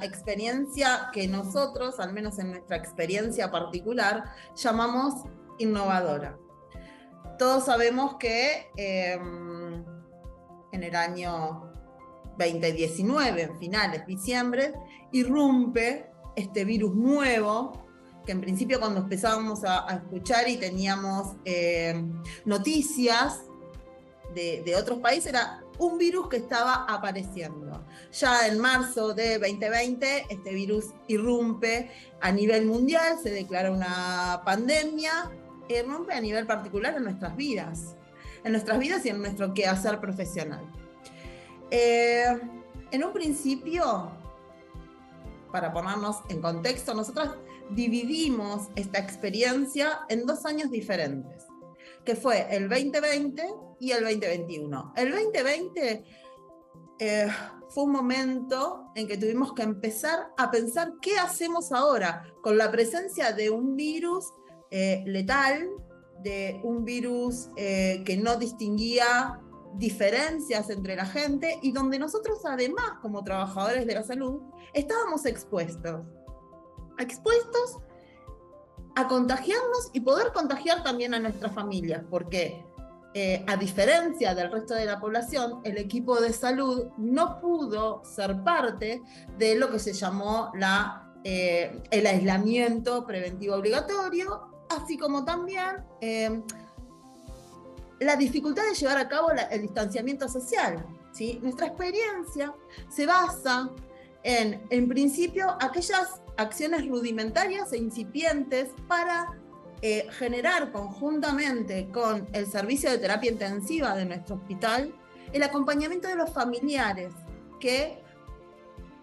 experiencia que nosotros, al menos en nuestra experiencia particular, llamamos innovadora. Todos sabemos que en el año 2019, en finales, diciembre, irrumpe este virus nuevo, que en principio cuando empezábamos a escuchar y teníamos noticias de otros países, era un virus que estaba apareciendo. Ya en marzo de 2020, este virus irrumpe a nivel mundial, se declara una pandemia, irrumpe a nivel particular en nuestras vidas y en nuestro quehacer profesional. En un principio, para ponernos en contexto, nosotros dividimos esta experiencia en 2 años diferentes, que fue el 2020 y el 2021. El 2020 fue un momento en que tuvimos que empezar a pensar qué hacemos ahora con la presencia de un virus letal, de un virus que no distinguía diferencias entre la gente y donde nosotros además como trabajadores de la salud estábamos expuestos a contagiarnos y poder contagiar también a nuestras familias, porque a diferencia del resto de la población, el equipo de salud no pudo ser parte de lo que se llamó el aislamiento preventivo obligatorio, así como también la dificultad de llevar a cabo el distanciamiento social, ¿sí? Nuestra experiencia se basa en principio, aquellas acciones rudimentarias e incipientes para generar conjuntamente con el servicio de terapia intensiva de nuestro hospital el acompañamiento de los familiares que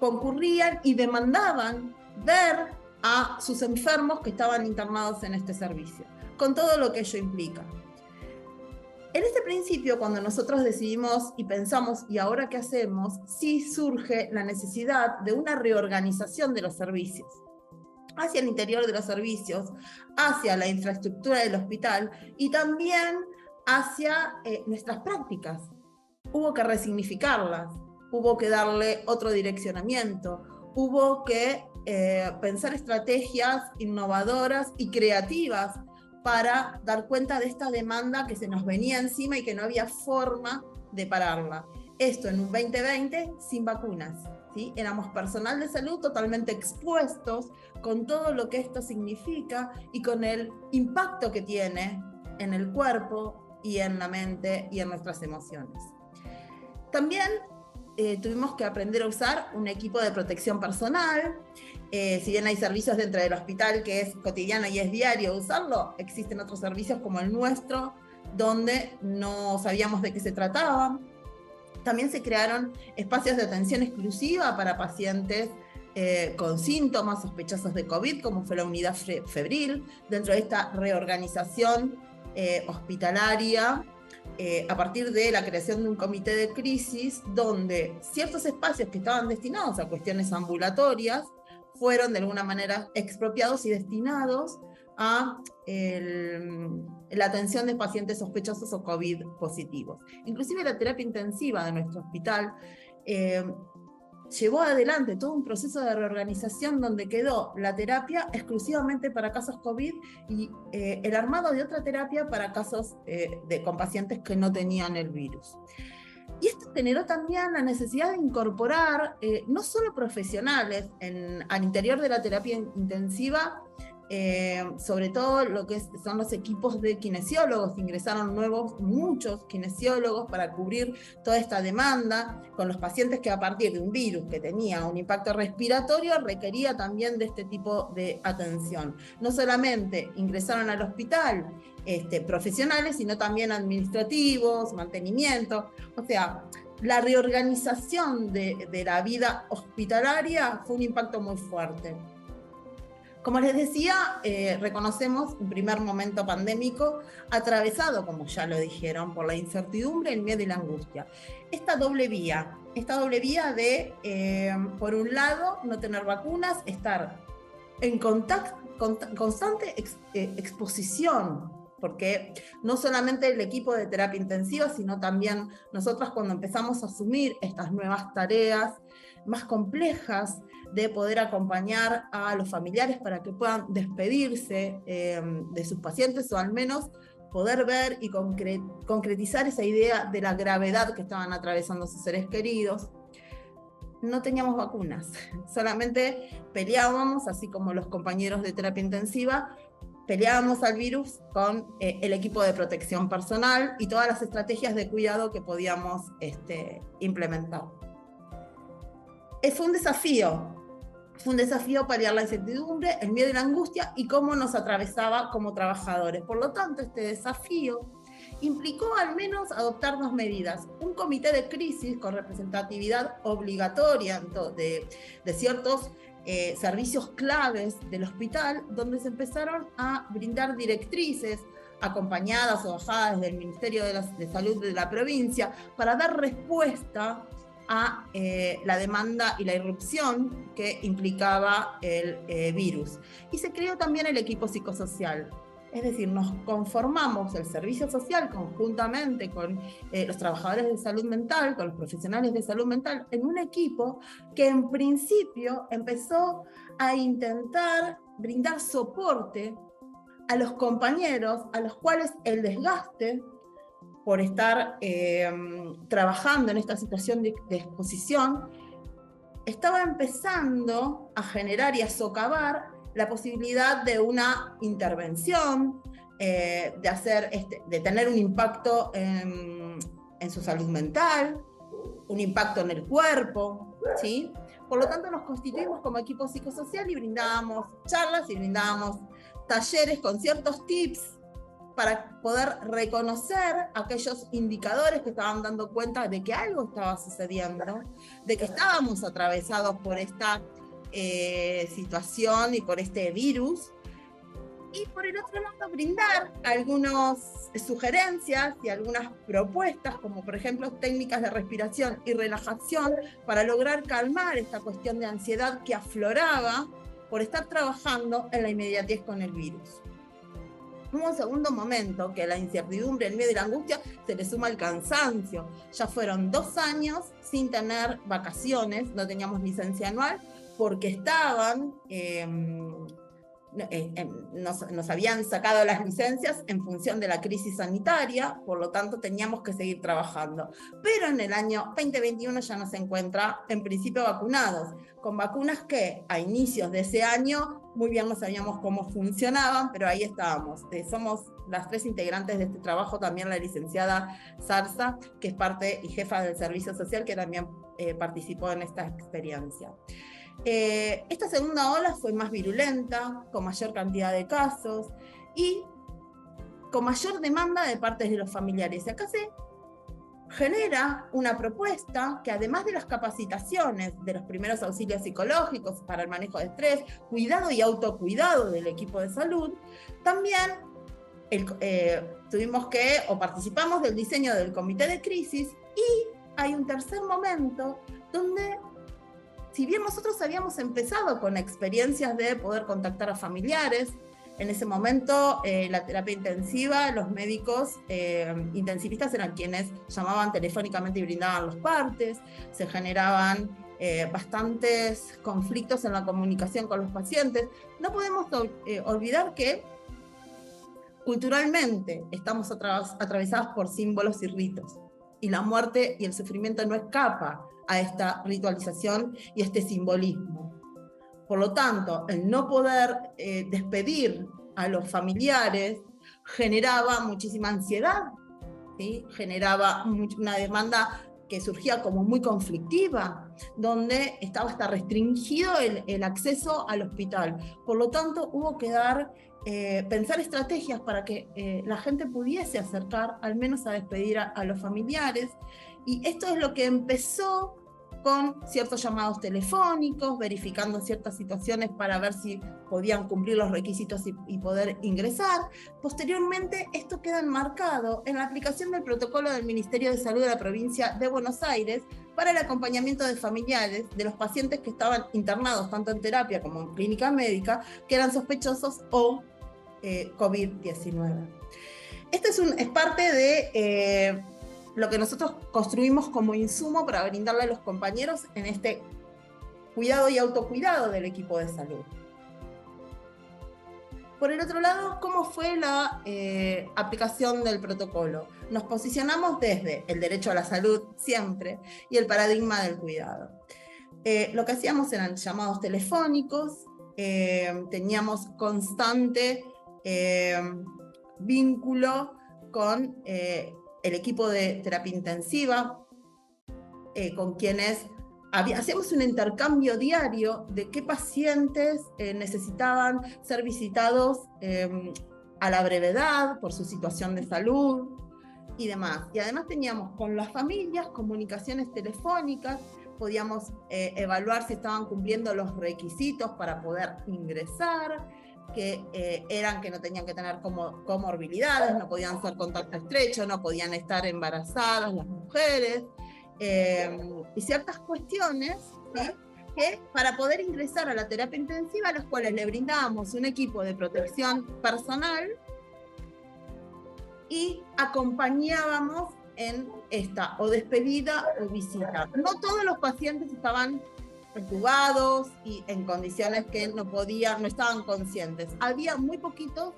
concurrían y demandaban ver a sus enfermos que estaban internados en este servicio, con todo lo que ello implica. En este principio, cuando nosotros decidimos y pensamos, ¿y ahora qué hacemos?, sí surge la necesidad de una reorganización de los servicios, hacia el interior de los servicios, hacia la infraestructura del hospital y también hacia nuestras prácticas. Hubo que resignificarlas, hubo que darle otro direccionamiento, hubo que pensar estrategias innovadoras y creativas para dar cuenta de esta demanda que se nos venía encima y que no había forma de pararla. Esto en un 2020 sin vacunas, ¿sí? Éramos personal de salud totalmente expuestos con todo lo que esto significa y con el impacto que tiene en el cuerpo y en la mente y en nuestras emociones. También tuvimos que aprender a usar un equipo de protección personal. Si bien hay servicios dentro del hospital que es cotidiano y es diario usarlo, existen otros servicios como el nuestro, donde no sabíamos de qué se trataba. También se crearon espacios de atención exclusiva para pacientes con síntomas sospechosos de COVID, como fue la unidad febril, dentro de esta reorganización hospitalaria, a partir de la creación de un comité de crisis, donde ciertos espacios que estaban destinados a cuestiones ambulatorias fueron de alguna manera expropiados y destinados a la atención de pacientes sospechosos o COVID positivos. Inclusive la terapia intensiva de nuestro hospital llevó adelante todo un proceso de reorganización donde quedó la terapia exclusivamente para casos COVID y el armado de otra terapia para casos con pacientes que no tenían el virus. Y esto generó también la necesidad de incorporar no solo profesionales al interior de la terapia intensiva, sobre todo lo que son los equipos de kinesiólogos. Ingresaron muchos kinesiólogos para cubrir toda esta demanda con los pacientes que a partir de un virus que tenía un impacto respiratorio requería también de este tipo de atención. No solamente ingresaron al hospital profesionales, sino también administrativos, mantenimiento. O sea, la reorganización de la vida hospitalaria fue un impacto muy fuerte. Como les decía, reconocemos un primer momento pandémico atravesado, como ya lo dijeron, por la incertidumbre, el miedo y la angustia. Esta doble vía de, por un lado, no tener vacunas, estar en constante exposición, porque no solamente el equipo de terapia intensiva, sino también nosotras cuando empezamos a asumir estas nuevas tareas más complejas de poder acompañar a los familiares para que puedan despedirse de sus pacientes, o al menos poder ver y concretizar esa idea de la gravedad que estaban atravesando sus seres queridos. No teníamos vacunas, solamente peleábamos, así como los compañeros de terapia intensiva, peleábamos al virus con el equipo de protección personal y todas las estrategias de cuidado que podíamos implementar. Fue un desafío paliar la incertidumbre, el miedo y la angustia y cómo nos atravesaba como trabajadores. Por lo tanto, este desafío implicó al menos adoptar 2 medidas: un comité de crisis con representatividad obligatoria de ciertos servicios claves del hospital, donde se empezaron a brindar directrices acompañadas o bajadas del Ministerio de Salud de la provincia para dar respuesta a la demanda y la irrupción que implicaba el virus. Y se creó también el equipo psicosocial. Es decir, nos conformamos el servicio social conjuntamente con los trabajadores de salud mental, con los profesionales de salud mental, en un equipo que en principio empezó a intentar brindar soporte a los compañeros a los cuales el desgaste por estar trabajando en esta situación de exposición estaba empezando a generar y a socavar la posibilidad de una intervención, de tener un impacto en su salud mental, un impacto en el cuerpo, ¿sí? Por lo tanto, nos constituimos como equipo psicosocial y brindábamos charlas y brindábamos talleres con ciertos tips para poder reconocer aquellos indicadores que estaban dando cuenta de que algo estaba sucediendo, de que estábamos atravesados por esta situación y por este virus, y por el otro lado brindar algunas sugerencias y algunas propuestas, como por ejemplo técnicas de respiración y relajación para lograr calmar esta cuestión de ansiedad que afloraba por estar trabajando en la inmediatez con el virus. Hubo un segundo momento que a la incertidumbre, el miedo y la angustia se le suma el cansancio. Ya fueron 2 años sin tener vacaciones, no teníamos licencia anual, porque estaban, nos habían sacado las licencias en función de la crisis sanitaria, por lo tanto teníamos que seguir trabajando. Pero en el año 2021 ya nos encuentra en principio vacunados, con vacunas que a inicios de ese año muy bien no sabíamos cómo funcionaban, pero ahí estábamos. Somos las 3 integrantes de este trabajo, también la licenciada Zarza, que es parte y jefa del servicio social, que también participó en esta experiencia. Esta segunda ola fue más virulenta, con mayor cantidad de casos y con mayor demanda de parte de los familiares. Y acá se genera una propuesta que, además de las capacitaciones de los primeros auxilios psicológicos para el manejo de estrés, cuidado y autocuidado del equipo de salud, también participamos del diseño del comité de crisis, y hay un tercer momento donde, si bien nosotros habíamos empezado con experiencias de poder contactar a familiares, en ese momento la terapia intensiva, los médicos intensivistas eran quienes llamaban telefónicamente y brindaban los partes, se generaban bastantes conflictos en la comunicación con los pacientes. No podemos olvidar que culturalmente estamos atravesados por símbolos y ritos, y la muerte y el sufrimiento no escapa a esta ritualización y este simbolismo. Por lo tanto, el no poder despedir a los familiares generaba muchísima ansiedad, ¿sí? Generaba una demanda que surgía como muy conflictiva, donde estaba hasta restringido el acceso al hospital. Por lo tanto, hubo que pensar estrategias para que la gente pudiese acercar, al menos a despedir a los familiares. Y esto es lo que empezó con ciertos llamados telefónicos, verificando ciertas situaciones para ver si podían cumplir los requisitos y poder ingresar. Posteriormente, esto queda enmarcado en la aplicación del protocolo del Ministerio de Salud de la provincia de Buenos Aires para el acompañamiento de familiares de los pacientes que estaban internados tanto en terapia como en clínica médica, que eran sospechosos o COVID-19. Esto es parte de lo que nosotros construimos como insumo para brindarle a los compañeros en este cuidado y autocuidado del equipo de salud. Por el otro lado, ¿cómo fue la aplicación del protocolo? Nos posicionamos desde el derecho a la salud siempre y el paradigma del cuidado. Lo que hacíamos eran llamados telefónicos, teníamos constante vínculo con el equipo de terapia intensiva, con quienes hacíamos un intercambio diario de qué pacientes necesitaban ser visitados a la brevedad por su situación de salud y demás. Y además teníamos con las familias comunicaciones telefónicas, podíamos evaluar si estaban cumpliendo los requisitos para poder ingresar, que eran que no tenían que tener comorbilidades, no podían ser contacto estrecho, no podían estar embarazadas las mujeres, y ciertas cuestiones, ¿sí?, que para poder ingresar a la terapia intensiva, a los cuales le brindábamos un equipo de protección personal y acompañábamos en esta o despedida o visita. No todos los pacientes estaban entubados y en condiciones que no estaban conscientes. Había muy poquitos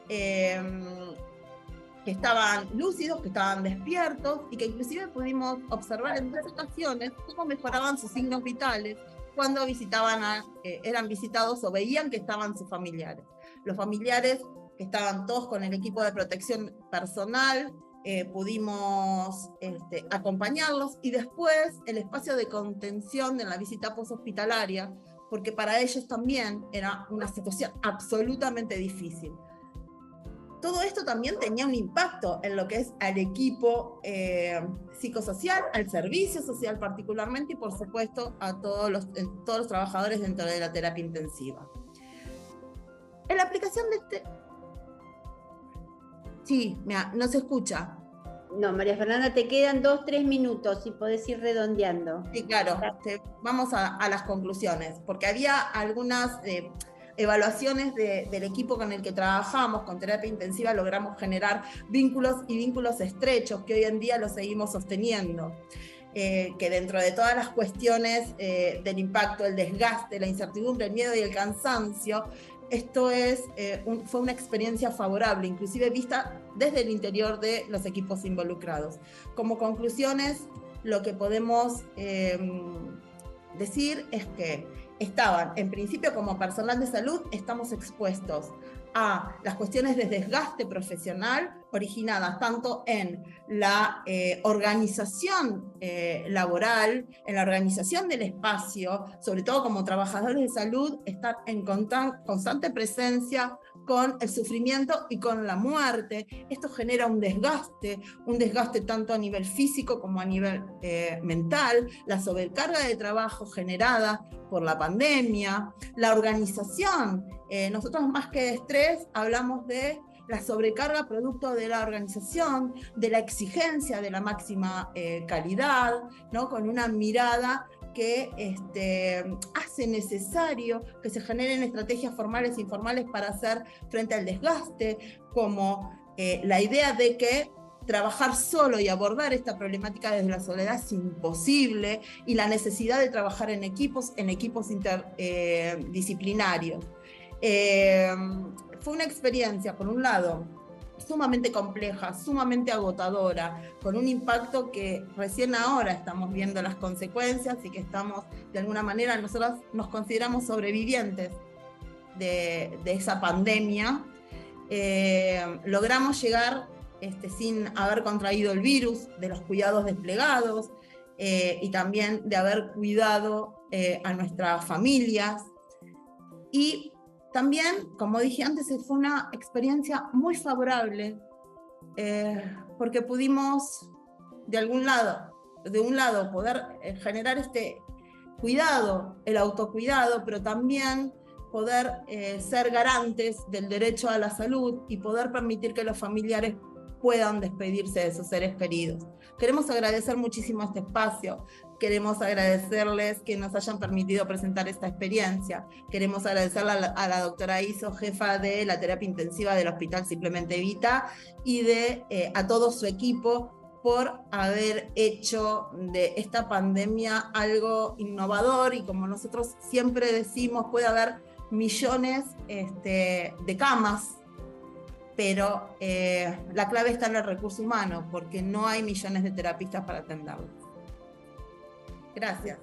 que estaban lúcidos, que estaban despiertos y que inclusive pudimos observar en 3 ocasiones cómo mejoraban sus signos vitales cuando eran visitados o veían que estaban sus familiares. Los familiares que estaban todos con el equipo de protección personal, pudimos acompañarlos, y después el espacio de contención de la visita poshospitalaria, porque para ellos también era una situación absolutamente difícil. Todo esto también tenía un impacto en lo que es al equipo psicosocial, al servicio social particularmente, y por supuesto a todos los trabajadores dentro de la terapia intensiva. En la aplicación de Sí, mira, no se escucha. No, María Fernanda, te quedan 2-3 minutos y podés ir redondeando. Sí, claro. Vamos a las conclusiones, porque había algunas evaluaciones del equipo con el que trabajamos, con terapia intensiva, logramos generar vínculos y vínculos estrechos que hoy en día los seguimos sosteniendo. Que dentro de todas las cuestiones del impacto, el desgaste, la incertidumbre, el miedo y el cansancio, esto fue una experiencia favorable, inclusive vista desde el interior de los equipos involucrados. Como conclusiones, lo que podemos decir es que en principio, como personal de salud, estamos expuestos a las cuestiones de desgaste profesional originadas tanto en la organización laboral, en la organización del espacio, sobre todo como trabajadores de salud, estar en constante presencia con el sufrimiento y con la muerte. Esto genera un desgaste tanto a nivel físico como a nivel mental, la sobrecarga de trabajo generada por la pandemia, la organización. Nosotros más que de estrés hablamos de la sobrecarga producto de la organización, de la exigencia de la máxima calidad, ¿no?, con una mirada que hace necesario que se generen estrategias formales e informales para hacer frente al desgaste, como la idea de que trabajar solo y abordar esta problemática desde la soledad es imposible, y la necesidad de trabajar en equipos interdisciplinarios. Fue una experiencia, por un lado, sumamente compleja, sumamente agotadora, con un impacto que recién ahora estamos viendo las consecuencias y que estamos, de alguna manera, nosotros nos consideramos sobrevivientes de esa pandemia. Logramos llegar sin haber contraído el virus, de los cuidados desplegados y también de haber cuidado a nuestras familias. Y también, como dije antes, fue una experiencia muy favorable porque pudimos, de un lado, poder generar este cuidado, el autocuidado, pero también poder ser garantes del derecho a la salud y poder permitir que los familiares puedan despedirse de sus seres queridos. Queremos agradecer muchísimo este espacio, queremos agradecerles que nos hayan permitido presentar esta experiencia, queremos agradecerle a la doctora Iso, jefa de la terapia intensiva del Hospital Simplemente Evita, y a todo su equipo por haber hecho de esta pandemia algo innovador, y como nosotros siempre decimos, puede haber millones de camas, pero la clave está en el recurso humano, porque no hay millones de terapistas para atenderlos. Gracias.